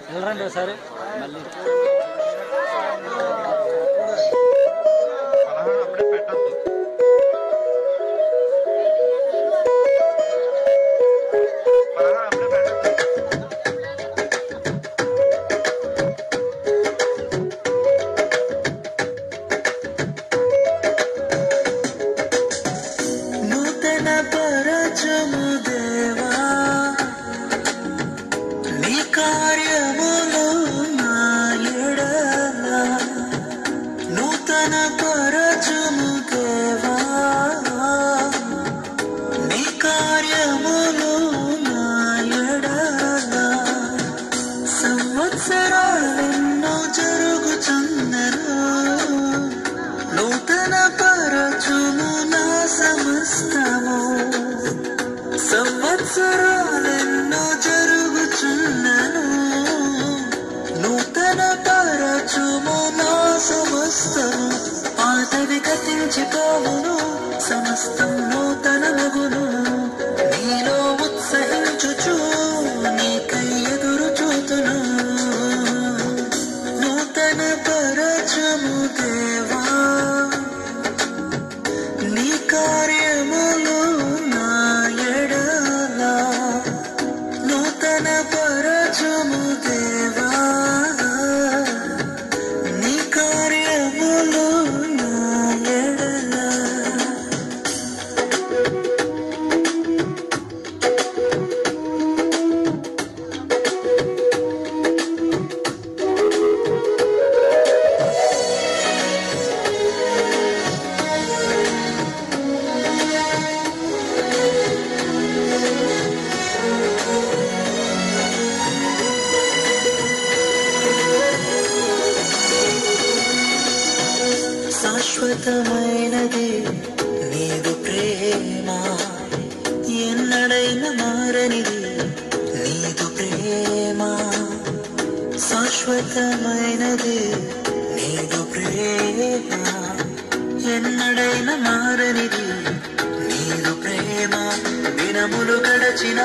వెళ్ళరండి ఒకసారి మళ్ళీ సమస్తం నూతన మగును నీలో ఉత్సహించుచు నీకై ఎదురు చూతును నూతన పరచము దేవా నీ కార్యములు నా ఎడల నూతన పరచము దేవా నీ కార్యములు నా ఎడల శాశ్వతమైనది నీదు ప్రేమ ఎన్నడైనా మారనిది నీదు ప్రేమ శాశ్వతమైనది నీదు ప్రేమ ఎన్నడైనా మారనిది నీదు ప్రేమ దినములు గడచిన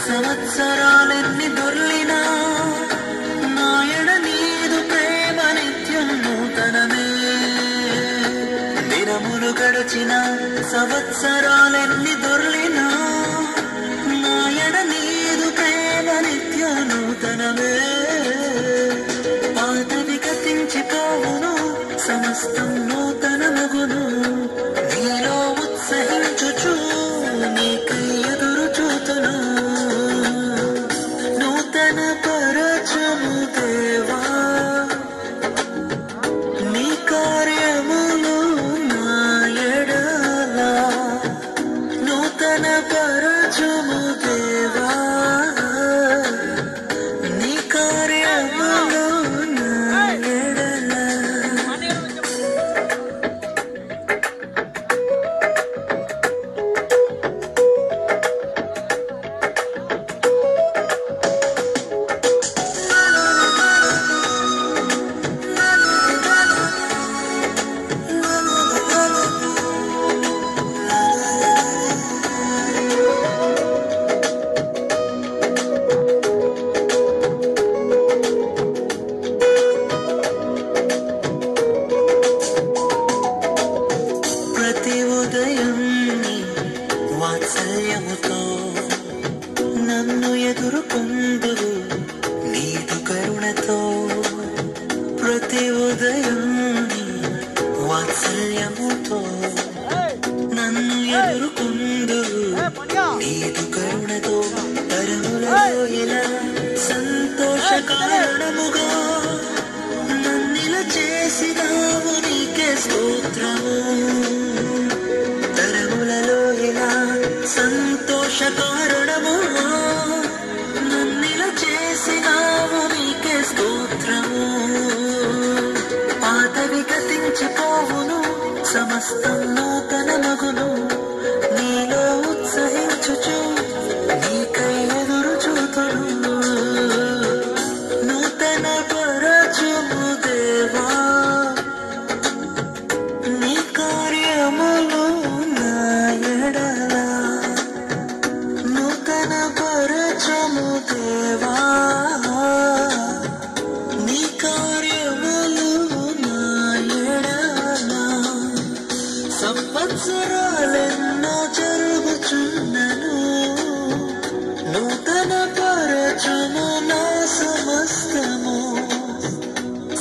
సంవత్సరాలెన్ని దొర్లినా నాయన నీదు ప్రేమ నిత్యం నూతనమే దినములు గడచిన సంవత్సరాలెన్ని దొర్లినా నాయన నీదు ప్రేమ నిత్య నూతనమే పాతవి గతించిపోవును సమస్తం నూతన మగును నీలో ఉత్సహించుచు నీకై ఎదురు చూతును నూతన పరచము దేవా నీ కార్యములు నా ఎడల నూతన పరచము దేవా నీ కార్యములు నా ఎడల ప్రతి ఉదయం నీ వాత్సల్యముతో నన్ను ఎదుర్కొందువు నీదు కరుణతో ప్రతి ఉదయం నీ వాత్సల్యముతో నన్ను ఎదుర్కొందువు నీదు కరుణతో తరములలో ఇలా సంతోష కారణముగా నన్నిలా చేసినావు నీకే స్తోత్రము తరములలో ఇలా సంతోష కారణముగా నన్నిలా చేసినావు నీకే స్తోత్రము పాతవి గతించిపోవును సమస్తం నూతన మగును నీలో ఉత్సహించుచు నీకై ఎదురు చూతును నూతన పరచము దేవా నీ కార్యములు నా ఎడల నూతన సంవత్సరాలెన్నో జరుగుచున్నను నూతన పరచును నా సమస్తము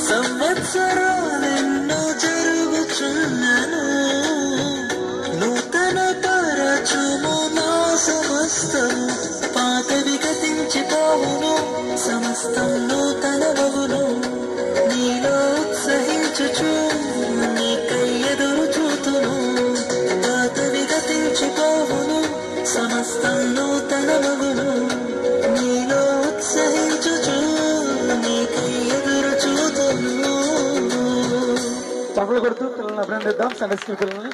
సంవత్సరాలెన్నో జరుగుచున్నను నూతన పరచును నా సమస్తము పాతవి గతించిపోవును సమస్తం నూతనమగును నీలో ఉత్సహించుచు నీకై ఎదురు చూతును పాతవి గతించిపోవును సమస్తం నూతనమగును నీలో ఉత్సహించుచు నీకై ఎదురు చూతును. చప్పట్లు కొడుతూ పిల్లల్ని అభినందిద్దాం సండే స్కూల్ పిల్లల్ని.